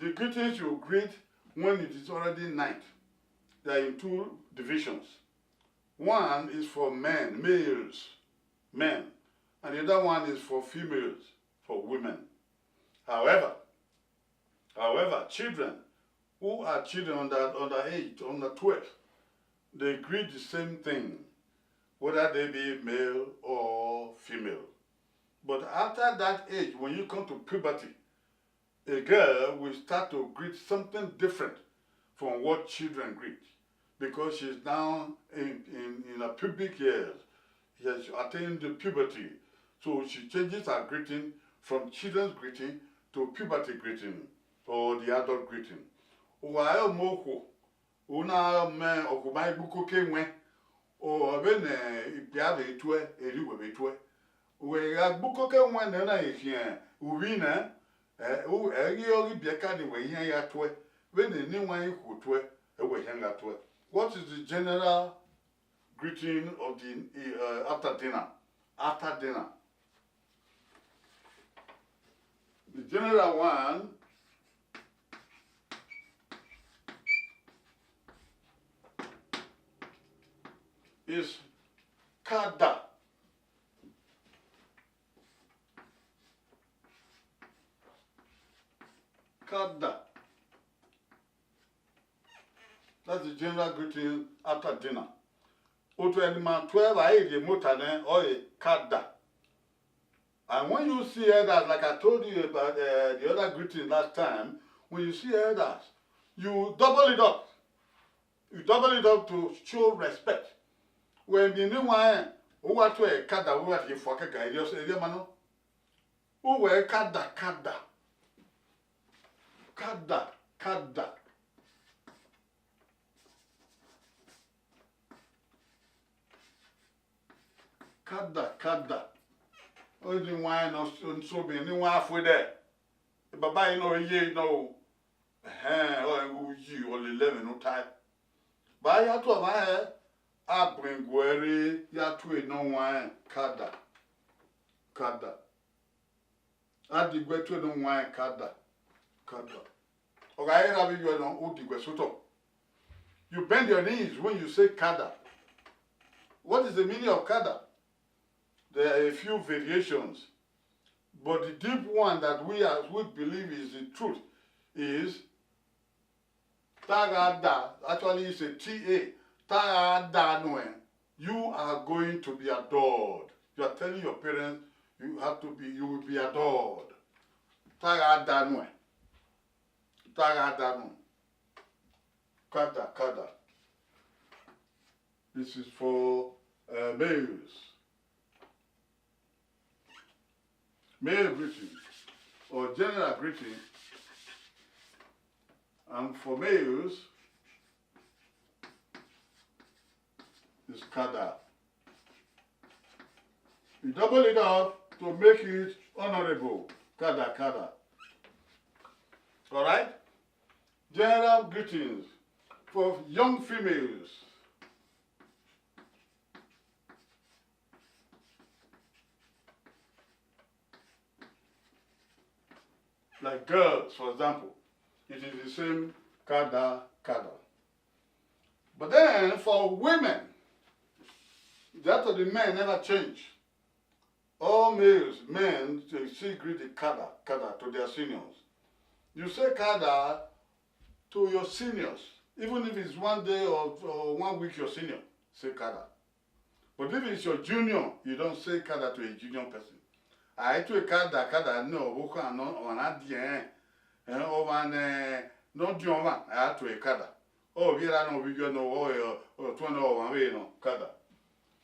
The greetings you greet when it is already night. They are in two divisions. One is for men, males, men, and the other one is for females, for women. However, children who are children under 8, under 12, they greet the same thing, whether they be male or female. But after that age, when you come to puberty, a girl will start to greet something different from what children greet, because she's now in her pubic years. She has attained the puberty. So she changes her greeting from children's greeting to puberty greeting, or the adult greeting. While moko, una me okubai buku kenwe, o bene ipiade etwe, eriwe betwe. We buku kenwe na na ehia, uwina, eri biaka ni we hia ya twe, bene ni wan iku twe, we hia twe. What is the general greeting of the after dinner? After dinner. The general one is kada. Kada. That's the general greeting after dinner. Oto animal 12 I the motane or a kada. And when you see elders, like I told you about the other greeting last time, when you see elders, you double it up. You double it up to show respect. When the new one, who are to a kada, who are for a guy, you say, mano, who were kada. Kada. Only wine or so be any one for there. Baba, you know, ye know, or you only 11 no time. But I have to have hair, I bring worry, ya to no wine, kada. I did go to no wine, kada. Okay, I have you on Udigwesoto. You bend your knees when you say kada. What is the meaning of kada? There are a few variations, but the deep one that we believe is the truth is tagada. Actually, it's a TA. Tagada noe. You are going to be adored. You are telling your parents you will be adored. Tagada noe. Tagada noe. Kada. This is for males. Male greeting or general greeting, and for males is kada. You double it up to make it honorable. Kada. Alright? General greetings for young females. Like girls, for example, it is the same kada. But then for women, that of the men never change. All males, men, they still greet the kada to their seniors. You say kada to your seniors, even if it's 1 day or 1 week your senior, say kada. But if it's your junior, you don't say kada to a junior person. I to a kada no who can no on a dien over no joma I to a kada. Oh, we are no video no oil or 20 or 1 way no kada.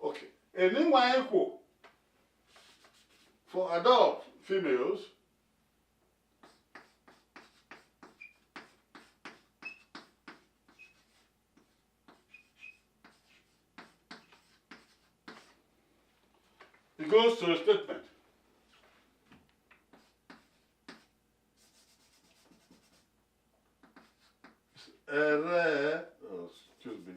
Okay. And then one equal for adult females. It goes to a statement. Excuse me.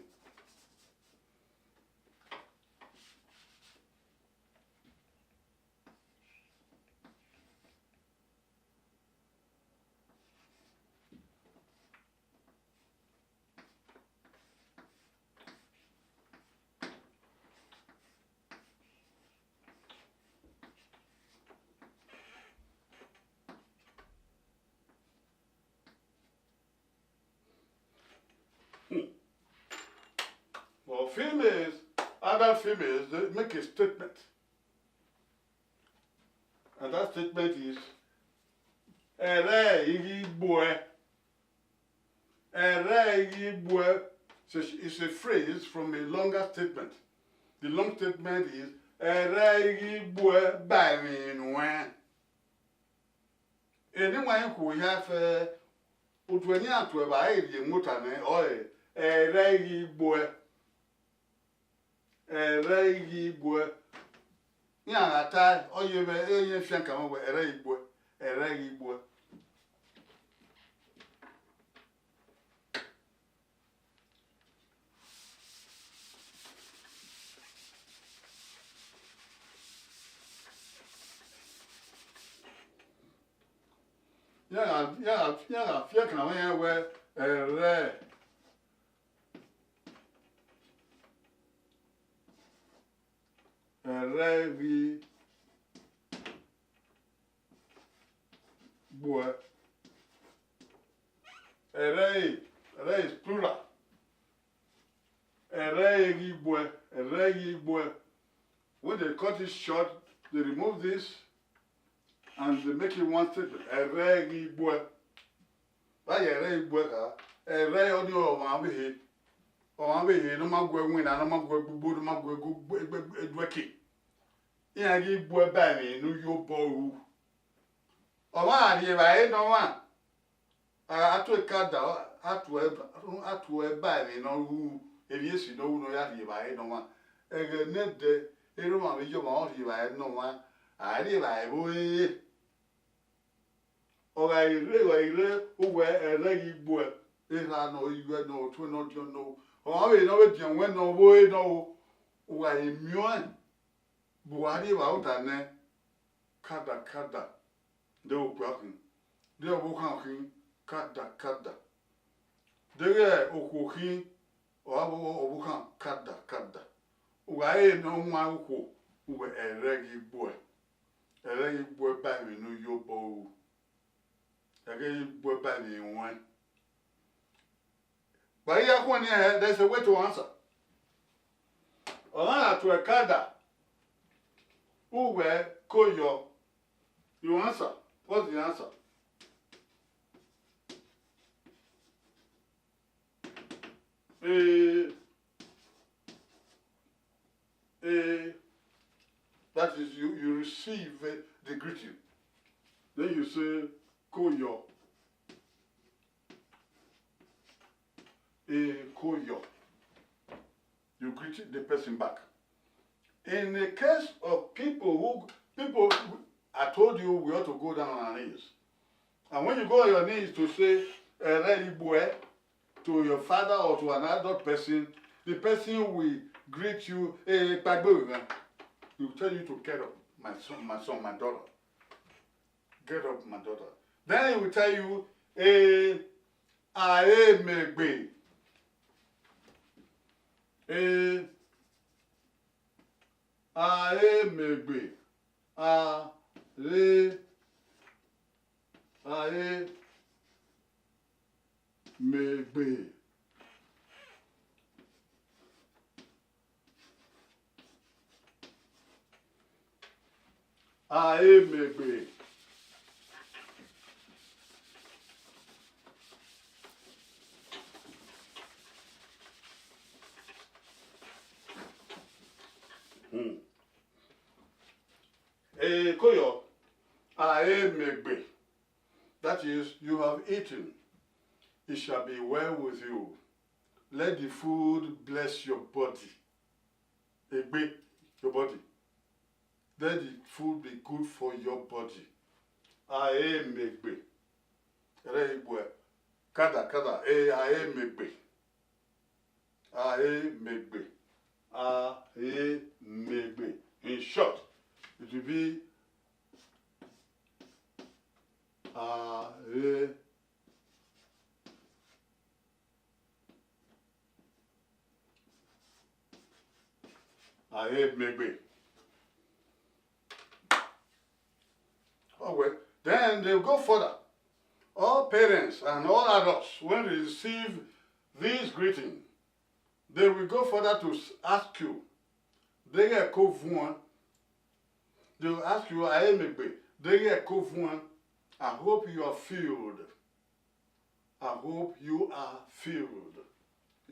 For females, adult females, they make a statement. And that statement is, Ere igi boy. Ere igi boy. It's a phrase from a longer statement. The long statement is, Ere igi boy bavin wen. Anyone who have Utwenya to a baby mutane, or Ere igi boy. Ere igi boy. Yeah, ata oye be enye fian kama we ere igbo yeah fian kama we ere vi boy. Ere is plural. Ere igbo. When they cut it short, they remove this and they make it one statement. Ere igbo. Why ere igbo ka? Ere odi o ma be he. O ma be he no ma gwe win na no ma gwe gbugbo no ma gwe edweki. Iya gi igbo ba mi no yo bo. O ma adi ba e no wa. Atu kada atu e ba mi no hu. Ebi esi no no ya di ba e no wa. Ege ne de eru ma bi jo ma o di ba e no wa. Ari ba e bo e. O ga ire uwe ere igbo e. Ira no iwe no tu no dio no. O ma be no be dio we no bo e no. Uwa e mioan. Buhari ba utane kada. De o kwakin. De o bukan kada. De o kokin o abo obukan kada. Uwa e no nwa ukwo uwe ere igbo e. Ere igbo ba mi no yobo. Ere igbo ba mi won. But here one here there's a way to answer. Ola to a kada. Uwe koyo. You answer. What's the answer? That is you receive the greeting. Then you say koyo. Koyo. You greet the person back. In the case of people, I told you we ought to go down on our knees. And when you go on your knees to say to your father or to an adult person, the person will greet you, he will tell you to get up, my son, my daughter. Get up, my daughter. Then he will tell you, ae megbe. Ae megbe. Ae megbe. Ae megbe. Koyo, ae megbe. That is, you have eaten. It shall be well with you. Let the food bless your body. Egbe, your body. Let the food be good for your body. Ae megbe. Reibwe. Kada. Ae megbe. Ae megbe. Ae megbe. In short, it will be ae megbe. Oh well, then they'll go further. All parents and all adults, when they receive These greetings, they will go further to ask you. They will ask you, I hope you are filled. I hope you are filled.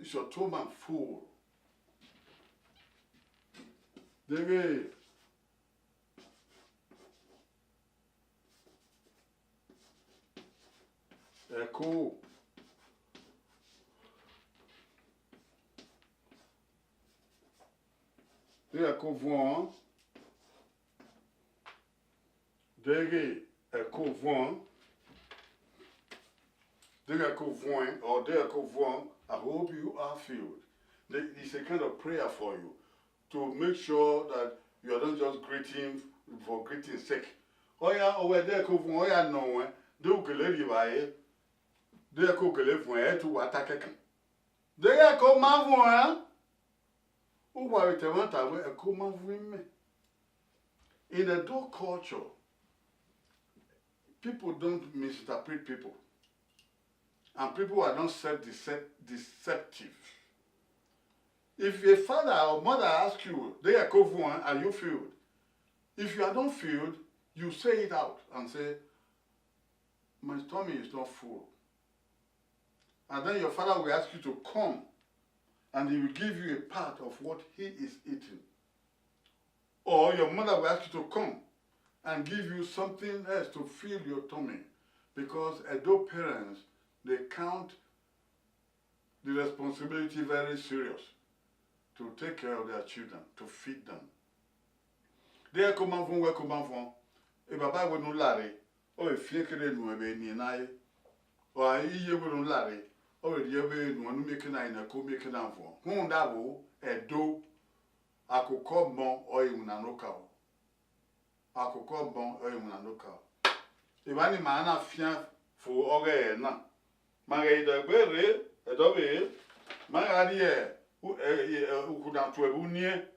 Is your stomach full? They will. Echo. They echo voix. They echo voix. They echo voix or they echo voix. I hope you are filled. It's a kind of prayer for you to make sure that you are not just greeting for greeting's sake. Oh yeah, oh they echo voix. Oh yeah, no. They will get it. They echo voix to attack. They echo ma voix. In a dog culture, people don't misinterpret people. And people are not self-deceptive. If a father or mother asks you, are you filled? If you are not filled, you say it out and say, my stomach is not full. And then your father will ask you to come. And he will give you a part of what he is eating. Or your mother will ask you to come and give you something else to fill your tummy. Because adult parents, they count the responsibility very serious to take care of their children, to feed them. They come on from a baba will no larry, or a fiacre no be nigh, or a year will no larry. Oh, the way one making a co-making for whom that will a do. I could come bon or in a local. I could come bon or in a local. If any man a fian for Orena, Marie the Berry, a dobby, my idea who could not to a near.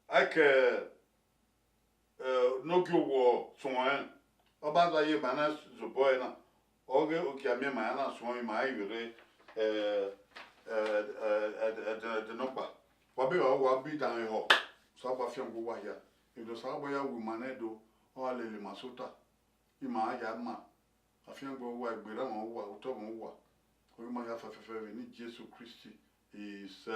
I can no go war, someone about the year manners, the boy. Okay, okay, me, my Anna swung my ivory. The number. What be down here? So I feel go here. If the Sabaya woman do or Lily Masuta, you might have man. I feel go away, but I don't know what to what. We might have a favor in Jesus Christ is.